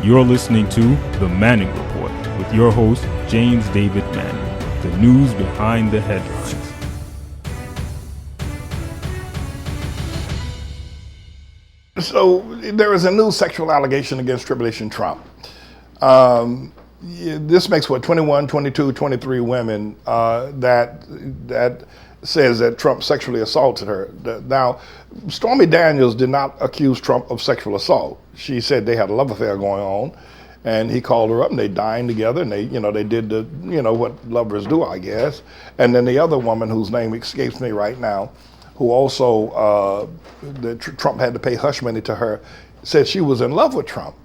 You're listening to The Manning Report with your host, James David Manning. The news behind the headlines. So there is a new sexual allegation against Tribulation Trump. This makes 21, 22, 23 women that says that Trump sexually assaulted her. Now, Stormy Daniels did not accuse Trump of sexual assault. She said they had a love affair going on, and he called her up, and they dined together, and they did what lovers do, I guess. And then the other woman, whose name escapes me right now, who also Trump had to pay hush money to her, said she was in love with Trump.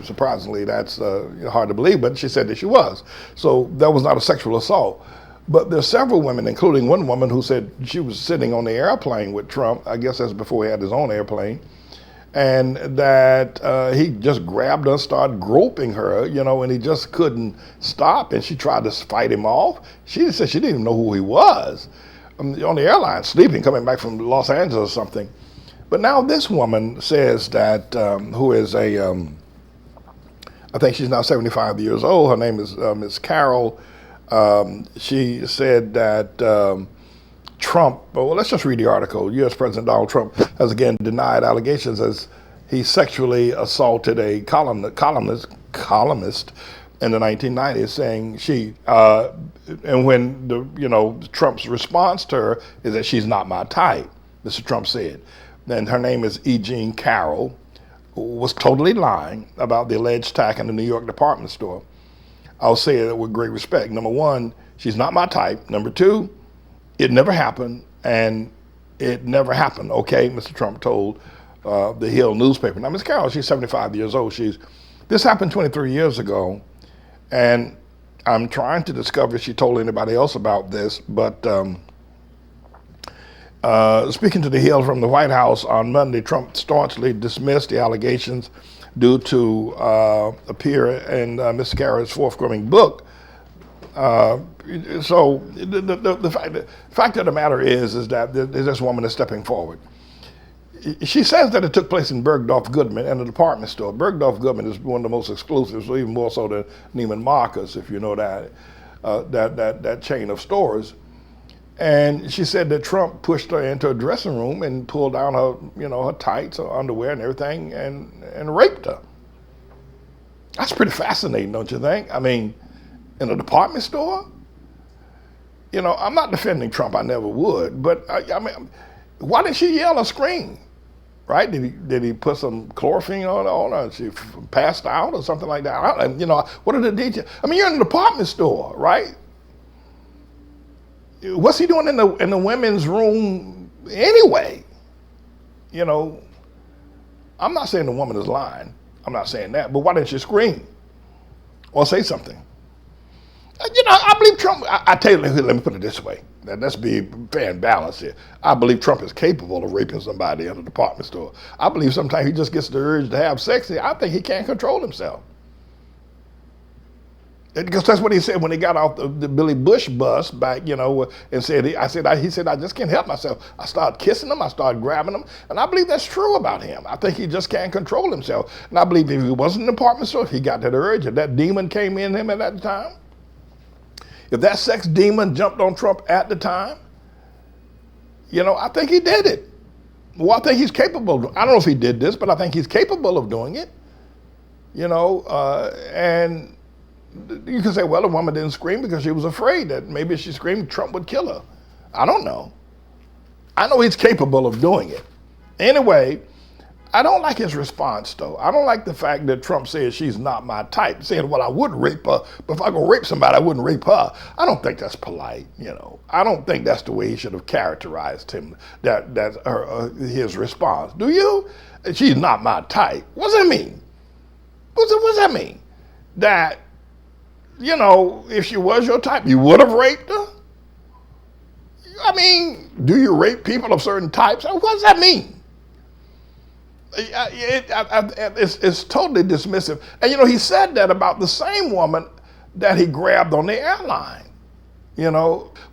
Surprisingly, that's hard to believe, but she said that she was. So that was not a sexual assault. But there's several women, including one woman who said she was sitting on the airplane with Trump. I guess that's before he had his own airplane. And that he just grabbed her, started groping her, and he just couldn't stop. And she tried to fight him off. She said she didn't even know who he was. On the airline, sleeping, coming back from Los Angeles or something. But now this woman says that, who is I think she's now 75 years old. Her name is Miss Carol. She said that Trump, well, let's just read the article. U.S. President Donald Trump has again denied allegations as he sexually assaulted a columnist in the 1990s, saying and when Trump's response to her is that she's not my type, Mr. Trump said. And her name is E. Jean Carroll, who was totally lying about the alleged attack in the New York department store. I'll say it with great respect. Number one, she's not my type. Number two, it never happened, and it never happened, okay? Mr. Trump told the Hill newspaper. Now, Ms. Carroll, she's 75 years old. This happened 23 years ago, and I'm trying to discover if she told anybody else about this, but speaking to the Hill from the White House on Monday, Trump staunchly dismissed the allegations due to appear in Ms. Carroll's forthcoming book. So the fact of the matter is that this woman is stepping forward. She says that it took place in Bergdorf Goodman in a department store. Bergdorf Goodman is one of the most exclusive, so even more so than Neiman Marcus, if you know that chain of stores. And she said that Trump pushed her into a dressing room and pulled down her tights, her underwear and everything, and raped her. That's pretty fascinating, don't you think? I mean, in a department store? I'm not defending Trump, I never would, but I mean, why did she yell or scream? Right? Did he put some chloroform on her? She passed out or something like that? What are the details? I mean, you're in a department store, right? What's he doing in the women's room anyway? I'm not saying the woman is lying. I'm not saying that, but why didn't she scream or say something? I believe Trump, I tell you, let me put it this way. Let's be fair and balanced here. I believe Trump is capable of raping somebody in a department store. I believe sometimes he just gets the urge to have sex. I think he can't control himself. Because that's what he said when he got off the Billy Bush bus back, and said, he said, I just can't help myself. I started kissing him, I started grabbing him, and I believe that's true about him. I think he just can't control himself. And I believe if he wasn't in the department store, if he got that urge, if that demon came in him at that time, if that sex demon jumped on Trump at the time, I think he did it. Well, I think he's capable. I don't know if he did this, but I think he's capable of doing it. And you can say, well, the woman didn't scream because she was afraid that maybe if she screamed, Trump would kill her. I don't know. I know he's capable of doing it. Anyway, I don't like his response, though. I don't like the fact that Trump says she's not my type, saying, well, I would rape her, but if I go rape somebody, I wouldn't rape her. I don't think that's polite, I don't think that's the way he should have characterized him, his response. Do you? She's not my type. What does that mean? What does that mean? That, if she was your type, you would have raped her? I mean, do you rape people of certain types? What does that mean? It's totally dismissive. And, he said that about the same woman that he grabbed on the airline,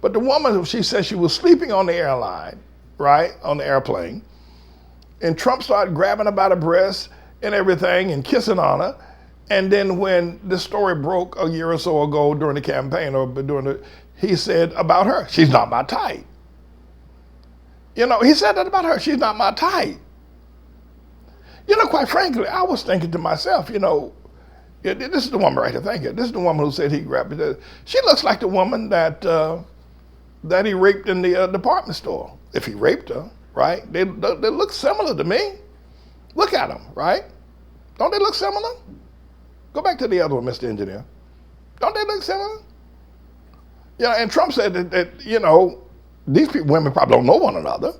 But the woman, she said she was sleeping on the airline, right, on the airplane. And Trump started grabbing her by the breast and everything and kissing on her. And then when the story broke a year or so ago during the campaign he said about her, she's not my type. He said that about her, she's not my type. Quite frankly, I was thinking to myself, this is the woman right here, thank you. This is the woman who said he grabbed it. She looks like the woman that he raped in the department store. If he raped her, right? They look similar to me. Look at them, right? Don't they look similar? Go back to the other one, Mr. Engineer. Don't they look similar? And Trump said that these women probably don't know one another.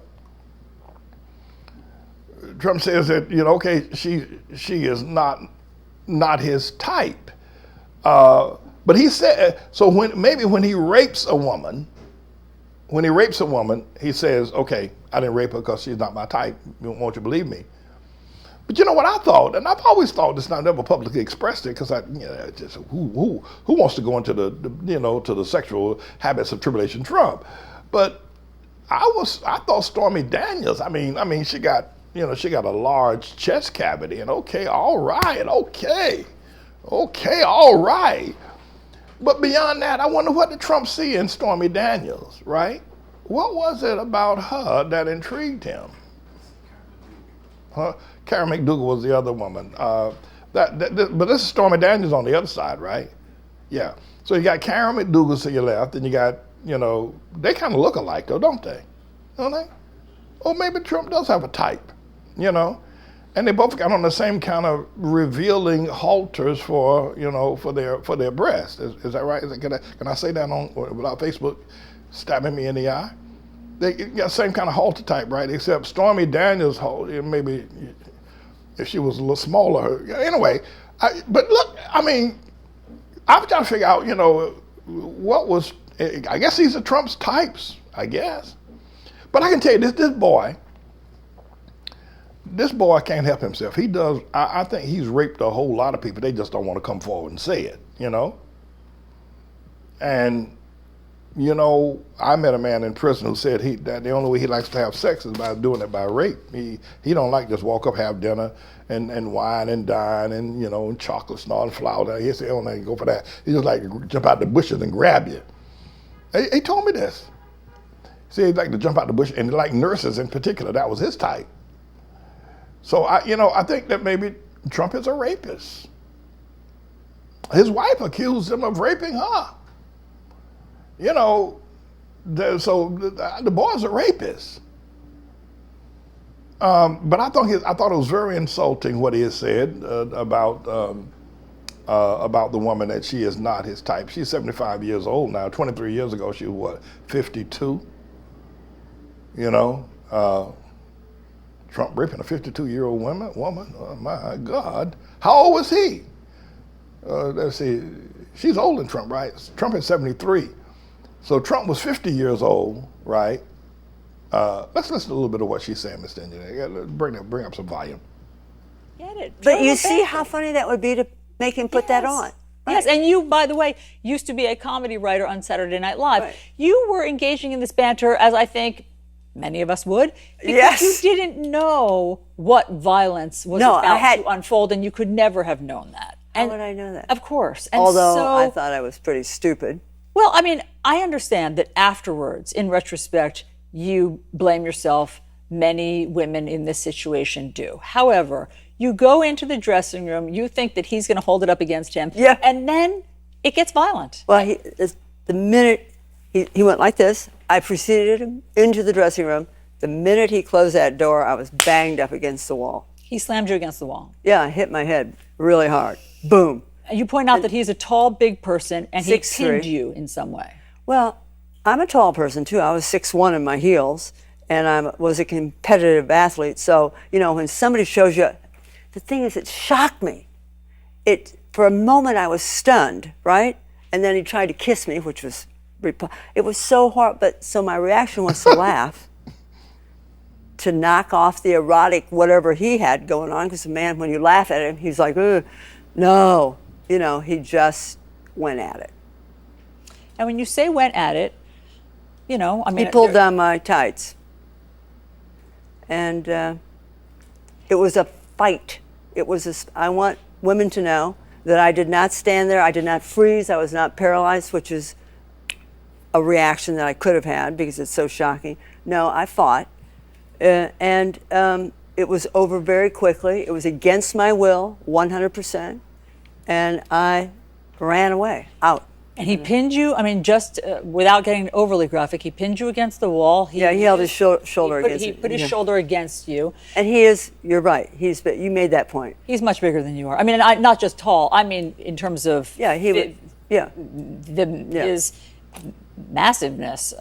Trump says that, okay, she is not his type. But he said, so when he rapes a woman, he says, okay, I didn't rape her because she's not my type. Won't you believe me? But you know what I thought, and I've always thought this, and I never publicly expressed it because just who wants to go into to the sexual habits of Tribulation Trump? But I thought Stormy Daniels. I mean, she got a large chest cavity, and okay, all right. But beyond that, I wonder what did Trump see in Stormy Daniels, right? What was it about her that intrigued him? Karen McDougal was the other woman. But this is Stormy Daniels on the other side, right? Yeah. So you got Karen McDougal to your left, and you got, they kind of look alike though, don't they? Don't they? Or maybe Trump does have a type, and they both got on the same kind of revealing halters for their breasts. Is that right? Can I say that without Facebook stabbing me in the eye? They got the same kind of halter type, right? Except Stormy Daniels' halter, maybe if she was a little smaller. Anyway, but look, I'm trying to figure out, what was, I guess these are Trump's types, I guess. But I can tell you this boy can't help himself. He does, I think he's raped a whole lot of people. They just don't want to come forward and say it, And, I met a man in prison who said that the only way he likes to have sex is by doing it by rape. He don't like just walk up, have dinner, and wine and dine and chocolates and all the flowers. He said, "Oh, no, go for that." He just like to jump out the bushes and grab you. He told me this. See, he'd like to jump out the bush, and like nurses in particular, that was his type. So I think that maybe Trump is a rapist. His wife accused him of raping her. So the boy's a rapist. But I thought it was very insulting what he had said about the woman, that she is not his type. She's 75 years old now. 23 years ago, she was 52? Trump raping a 52-year-old woman. Oh my God! How old was he? Let's see. She's older than Trump, right? Trump is 73. So Trump was 50 years old, right? Let's listen to a little bit of what she's saying, Mr. Engineer. Bring up some volume. Get it. But you see how funny that would be to make him put that on. Right. Yes, and you, by the way, used to be a comedy writer on Saturday Night Live. Right. You were engaging in this banter, as I think many of us would, because you didn't know what violence was about to unfold, and you could never have known that. How would I know that? Of course. And although I thought I was pretty stupid. Well, I understand that afterwards, in retrospect, you blame yourself. Many women in this situation do. However, you go into the dressing room, you think that he's going to hold it up against him, and then it gets violent. Well, the minute he went like this, I preceded him into the dressing room. The minute he closed that door, I was banged up against the wall. He slammed you against the wall. Yeah, I hit my head really hard. Boom. And you point out that he's a tall, big person, and he 6'3". pinned you in some way. Well, I'm a tall person, too. I was 6'1" in my heels, and I was a competitive athlete. So, when somebody shows you, the thing is, it shocked me. For a moment, I was stunned, right? And then he tried to kiss me, which was, it was so hard. But so my reaction was to laugh, to knock off the erotic whatever he had going on, because the man, when you laugh at him, he's like, no. He just went at it. And when you say went at it, he pulled down my tights. And it was a fight. It was. I want women to know that I did not stand there. I did not freeze. I was not paralyzed, which is a reaction that I could have had because it's so shocking. No, I fought, and it was over very quickly. It was against my will, 100%, and I ran away out. And he pinned you, I mean, just without getting overly graphic, he pinned you against the wall. He held his shoulder against He it. put his shoulder against you. And he is, you're right, you made that point. He's much bigger than you are. I mean, not just tall, I mean, in terms of his massiveness.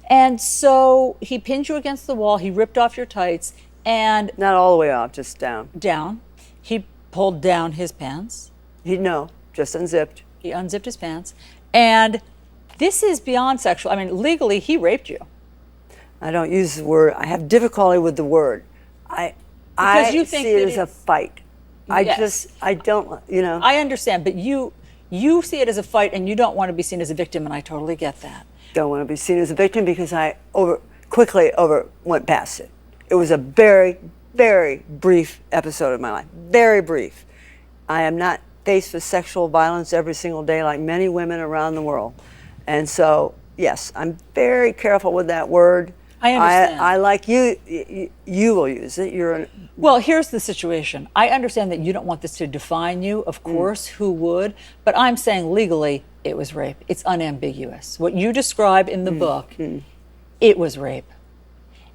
And so he pinned you against the wall, he ripped off your tights, and... Not all the way off, just down. Down. He pulled down his pants. Just unzipped. He unzipped his pants. And this is beyond sexual. I mean, legally, he raped you. I don't use the word. I have difficulty with the word. I see it as a fight. I don't, I understand, but you see it as a fight and you don't want to be seen as a victim, and I totally get that. Don't want to be seen as a victim because I quickly went past it. It was a very, very brief episode of my life. Very brief. I am not faced with sexual violence every single day like many women around the world. And so, yes, I'm very careful with that word. I understand. I like you will use it. Well, here's the situation. I understand that you don't want this to define you, of course, who would? But I'm saying legally, it was rape. It's unambiguous. What you describe in the book, it was rape.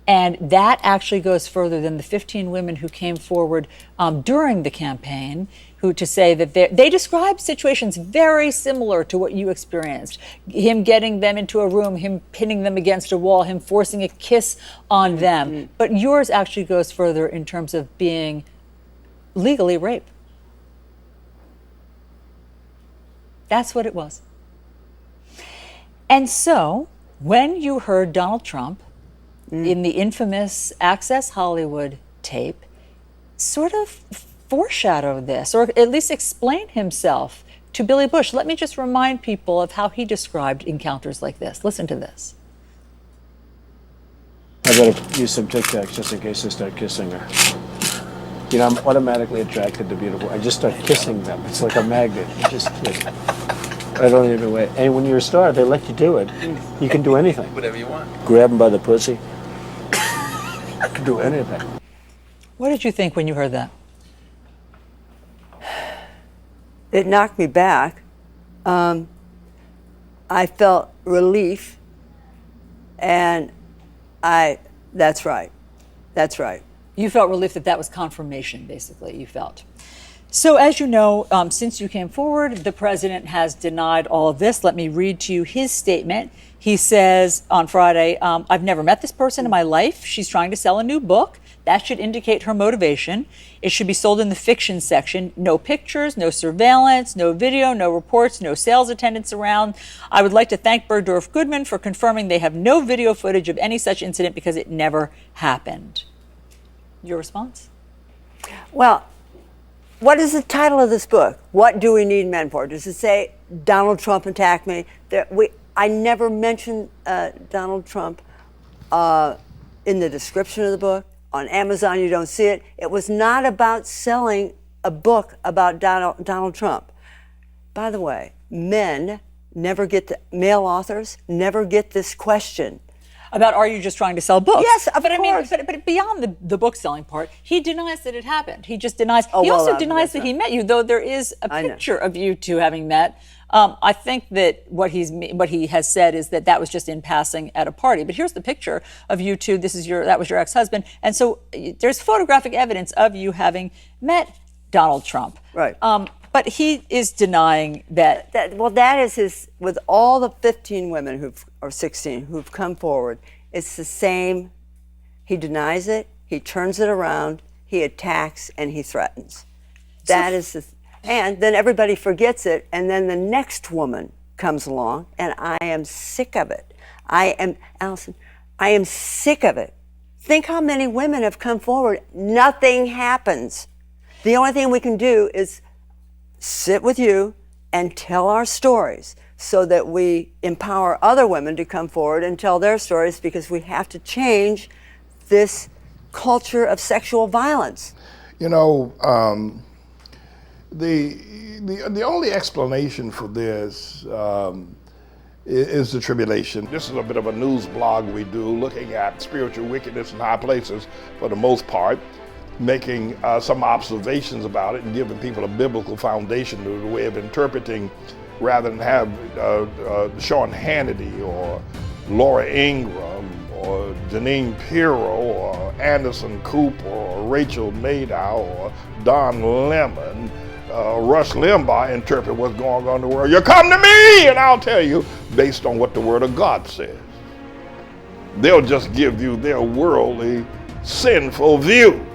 And that actually goes further than the 15 women who came forward during the campaign, to say that they described situations very similar to what you experienced. Him getting them into a room, him pinning them against a wall, him forcing a kiss on them. But yours actually goes further in terms of being legally rape. That's what it was. And so, when you heard Donald Trump in the infamous Access Hollywood tape sort of foreshadow this, or at least explain himself to Billy Bush. Let me just remind people of how he described encounters like this. Listen to this. I better use some Tic Tacs just in case I start kissing her. I'm automatically attracted to beautiful. I just start kissing them. It's like a magnet. You just kiss. I don't even wait. And when you're a star, they let you do it. You can do anything. Whatever you want. Grab them by the pussy. You can do anything. What did you think when you heard that? It knocked me back. I felt relief, and that's right. You felt relief that was confirmation, basically, you felt. So as you know, since you came forward, the president has denied all of this. Let me read to you his statement. He says on Friday, I've never met this person in my life. She's trying to sell a new book. That should indicate her motivation. It should be sold in the fiction section. No pictures, no surveillance, no video, no reports, no sales attendants around. I would like to thank Bergdorf Goodman for confirming they have no video footage of any such incident because it never happened. Your response? Well, what is the title of this book? What do we need men for? Does it say Donald Trump attacked me? I never mentioned Donald Trump in the description of the book. On Amazon, you don't see it. It was not about selling a book about Donald Trump. By the way, male authors never get this question. About, are you just trying to sell books? Yes, of course. I mean, but beyond the book selling part, he denies that it happened. He just denies. He also denies that he met you, though there is a picture of you two having met. I think that what he has said is that was just in passing at a party. But here's the picture of you two. That was your ex-husband, and so there's photographic evidence of you having met Donald Trump. Right. But he is denying that. That is his, with all the 15 women or 16 who've come forward, it's the same. He denies it, he turns it around, he attacks, and he threatens. And then everybody forgets it, and then the next woman comes along, and I am sick of it. Allison, I am sick of it. Think how many women have come forward. Nothing happens. The only thing we can do is sit with you and tell our stories so that we empower other women to come forward and tell their stories, because we have to change this culture of sexual violence. You know, the only explanation for this is the tribulation. This is a bit of a news blog we do, looking at spiritual wickedness in high places for the most part, making some observations about it and giving people a biblical foundation to the way of interpreting, rather than have Sean Hannity or Laura Ingraham or Janine Pirro or Anderson Cooper or Rachel Maddow or Don Lemon, Rush Limbaugh interpret what's going on in the world. You come to me and I'll tell you based on what the Word of God says. They'll just give you their worldly, sinful view.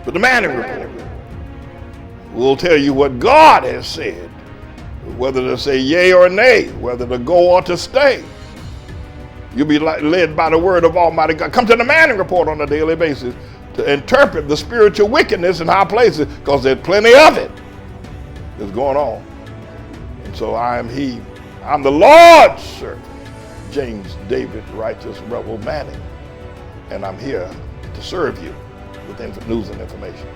But the Manning Report will tell you what God has said, whether to say yea or nay, whether to go or to stay. You'll be led by the word of Almighty God. Come to the Manning Report on a daily basis to interpret the spiritual wickedness in high places, because there's plenty of it that's going on. And so I'm the Lord's servant, James David Righteous Rebel Manning, and I'm here to serve you with news and information.